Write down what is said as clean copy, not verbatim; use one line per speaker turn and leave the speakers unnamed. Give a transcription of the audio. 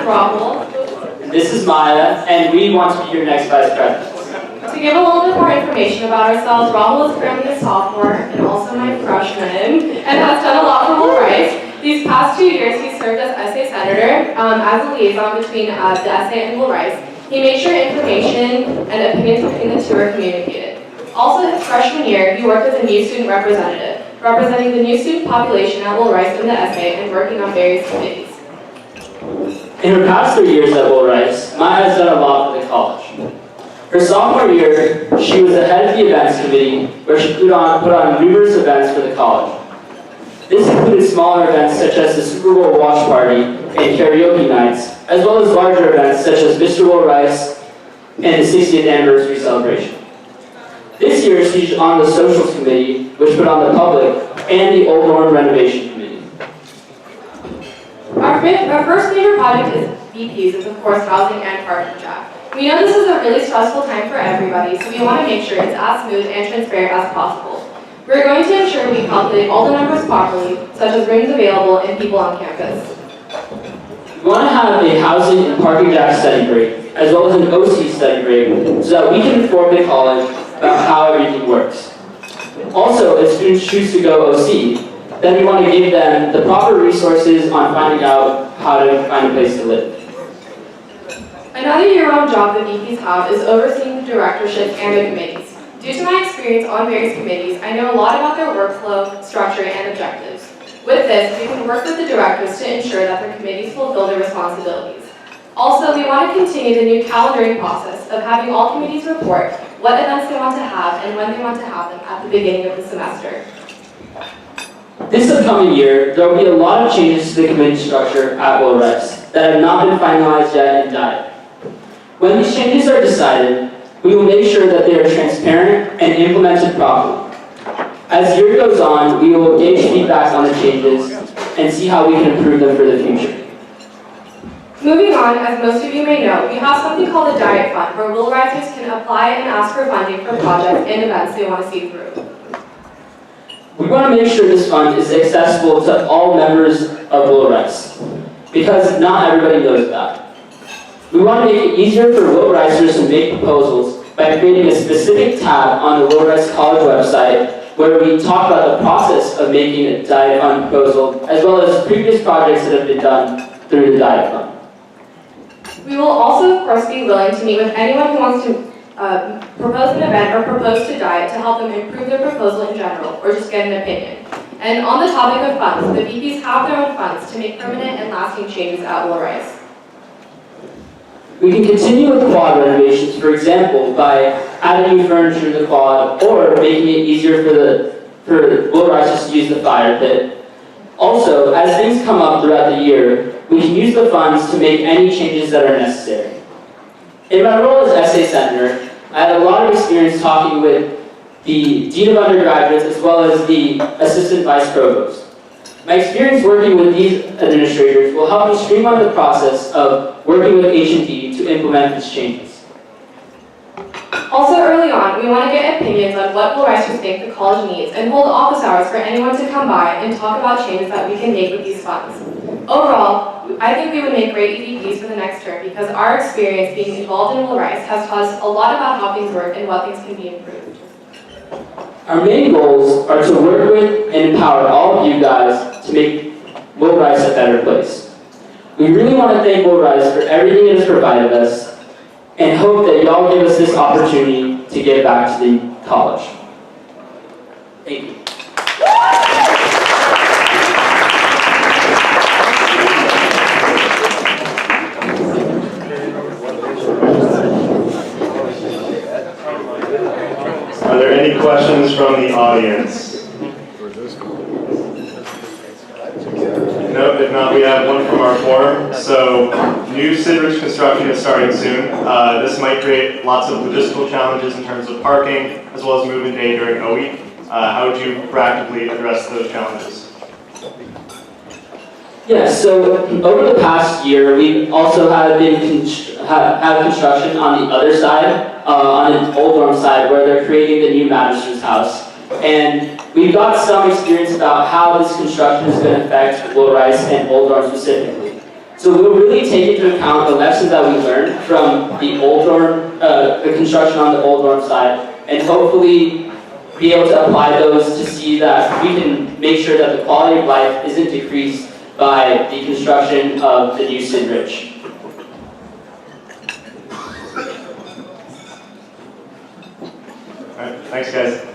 Rahul.
And this is Maya, and we want to be your next vice president.
To give a little bit more information about ourselves, Rahul is currently a sophomore and also my freshman, and has done a lot for Will Rice. These past 2 years, he served as essay senator as a liaison between the essay and Will Rice. He makes sure information and opinions between the two are communicated. Also, his freshman year, he worked as a new student representative, representing the new student population at Will Rice in the essay and working on various committees.
In her past 3 years at Will Rice, Maya has done a lot for the college. Her sophomore year, she was the head of the events committee, where she put on numerous events for the college. This included smaller events such as the Super Bowl watch party and karaoke nights, as well as larger events such as Mr. Will Rice and the 60th anniversary celebration. This year, she's on the socials committee, which put on the public, and the Old Dorm renovation committee.
Our first major project is BPs, is of course housing and parking jack. We know this is a really stressful time for everybody, so we want to make sure it's as smooth and transparent as possible. We're going to ensure we calculate all the numbers properly, such as rooms available and people on campus.
We want to have a housing and parking jack study break, as well as an OC study break, so that we can inform the college about how everything works. Also, if students choose to go OC, then we want to give them the proper resources on finding out how to find a place to live.
Another year-round job that VPs have is overseeing the directorships and the committees. Due to my experience on various committees, I know a lot about their workflow, structure, and objectives. With this, we can work with the directors to ensure that their committees fulfill their responsibilities. Also, we want to continue the new calendaring process of having all committees report what events they want to have and when they want to have them at the beginning of the semester.
This upcoming year, there will be a lot of changes to the committee structure at Will Rice that have not been finalized yet in DIET. When these changes are decided, we will make sure that they are transparent and implemented properly. As the year goes on, we will gauge feedback on the changes and see how we can improve them for the future.
Moving on, as most of you may know, we have something called a DIET fund, where Will Risers can apply and ask for funding for projects and events they want to see through.
We want to make sure this fund is accessible to all members of Will Rice, because not everybody knows that. We want to make it easier for Will Ricers to make proposals by creating a specific tab on the Will Rice College website where we talk about the process of making a DIET fund proposal, as well as previous projects that have been done through the DIET fund.
We will also, of course, be willing to meet with anyone who wants to propose an event or propose to DIET to help them improve their proposal in general, or just get an opinion. And on the topic of funds, the VPs have their own funds to make permanent and lasting changes at Will Rice.
We can continue with quad renovations, for example, by adding new furniture to the quad or making it easier for Will Ricers to use the fire pit. Also, as things come up throughout the year, we can use the funds to make any changes that are necessary. In my role as essay senator, I had a lot of experience talking with the Dean of Undergraduates as well as the Assistant Vice Provost. My experience working with these administrators will help me streamline the process of working with H&D to implement these changes.
Also early on, we want to get opinions on what Will Ricers think the college needs and hold office hours for anyone to come by and talk about changes that we can make with these funds. Overall, I think we would make great EVPs for the next term because our experience being involved in Will Rice has taught us a lot about how things work and what things can be improved.
Our main goals are to work with and empower all of you guys to make Will Rice a better place. We really want to thank Will Rice for everything it has provided us and hope that y'all give us this opportunity to give back to the college. Thank you.
Are there any questions from the audience? No, if not, we have one from our forum. So, new Sidridge construction is starting soon. This might create lots of logistical challenges in terms of parking, as well as move-in day during OE. How would you practically address those challenges?
Yes, so over the past year, we also have been have construction on the other side, on the Old Dorm side, where they're creating the new magistrate's house. And we've got some experience about how this construction is going to affect Will Rice and Old Dorm specifically. So So we'll really take into account the lessons that we learned from the old dorm, the construction on the old dorm side, and hopefully be able to apply those to see that we can make sure that the quality of life isn't decreased by the construction of the new Sid Rich.
All right, thanks guys.